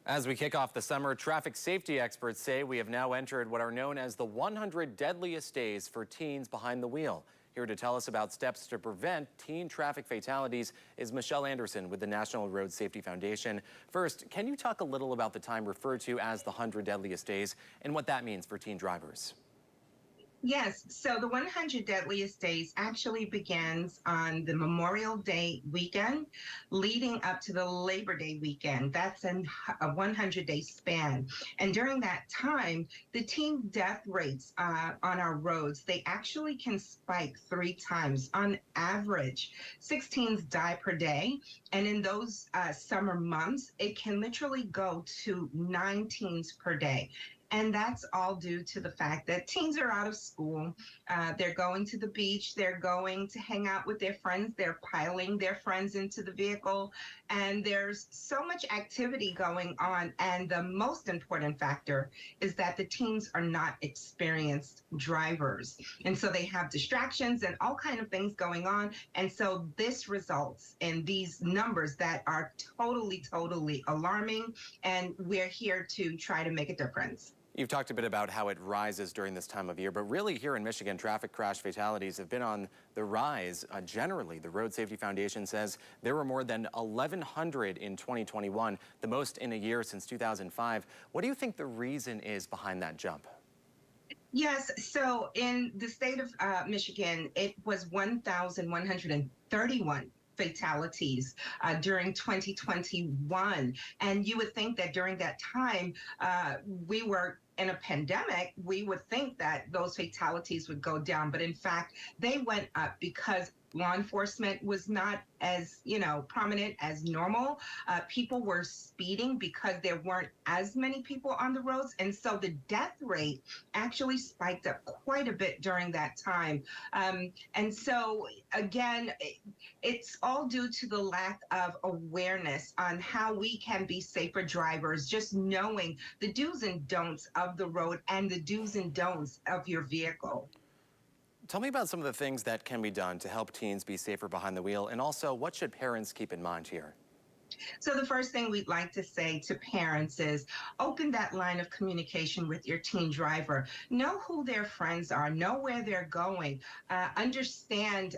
As we kick off the summer, traffic safety experts say we have now entered what are known as the 100 deadliest days for teens behind the wheel. Here to tell us about steps to prevent teen traffic fatalities is Michelle Anderson with the National Road Safety Foundation. First, can you talk a little about the time referred to as the 100 deadliest days and what that means for teen drivers? Yes, so the 100 Deadliest Days actually begins on the Memorial Day weekend, leading up to the Labor Day weekend. That's a 100-day span. And during that time, the teen death rates on our roads, they actually can spike 3 times. On average, 6 teens die per day. And in those summer months, it can literally go to 9 teens per day. And that's all due to the fact that teens are out of school. They're going to the beach. They're going to hang out with their friends. They're piling their friends into the vehicle. And there's so much activity going on. And the most important factor is that the teens are not experienced drivers. And so they have distractions and all kinds of things going on. And so this results in these numbers that are totally alarming. And we're here to try to make a difference. You've talked a bit about how it rises during this time of year, but really here in Michigan, traffic crash fatalities have been on the rise generally. The Road Safety Foundation says there were more than 1,100 in 2021, the most in a year since 2005. What do you think the reason is behind that jump? Yes, so in the state of Michigan, it was 1,131 fatalities during 2021. And you would think that during that time, we were in a pandemic, we would think that those fatalities would go down. But in fact, they went up because law enforcement was not as, prominent as normal. People were speeding because there weren't as many people on the roads. And so the death rate actually spiked up quite a bit during that time. And so, again, it's all due to the lack of awareness on how we can be safer drivers, just knowing the do's and don'ts of the road and the do's and don'ts of your vehicle. Tell me about some of the things that can be done to help teens be safer behind the wheel, and also what should parents keep in mind here? So the first thing we'd like to say to parents is open that line of communication with your teen driver. Know who their friends are, know where they're going, understand,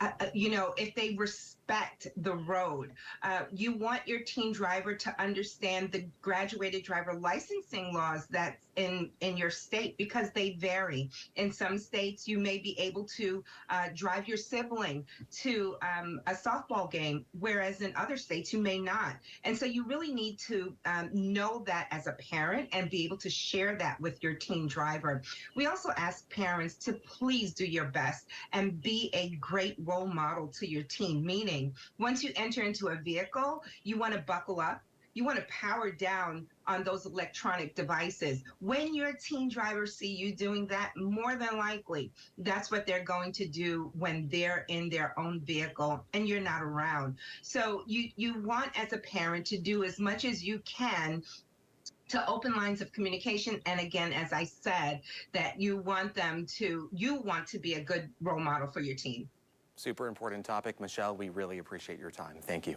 if they respect the road. You want your teen driver to understand the graduated driver licensing laws that's in your state, because they vary. In some states, you may be able to drive your sibling to a softball game, whereas in other states, you may not. And so you really need to know that as a parent and be able to share that with your teen driver. We also ask parents to please do your best and be a great role model to your teen, meaning once you enter into a vehicle, you want to buckle up. You want to power down on those electronic devices. When your teen drivers see you doing that, more than likely, that's what they're going to do when they're in their own vehicle and you're not around. So you want, as a parent, to do as much as you can to open lines of communication. And again, as I said, that you want to be a good role model for your teen. Super important topic. Michelle, we really appreciate your time. Thank you.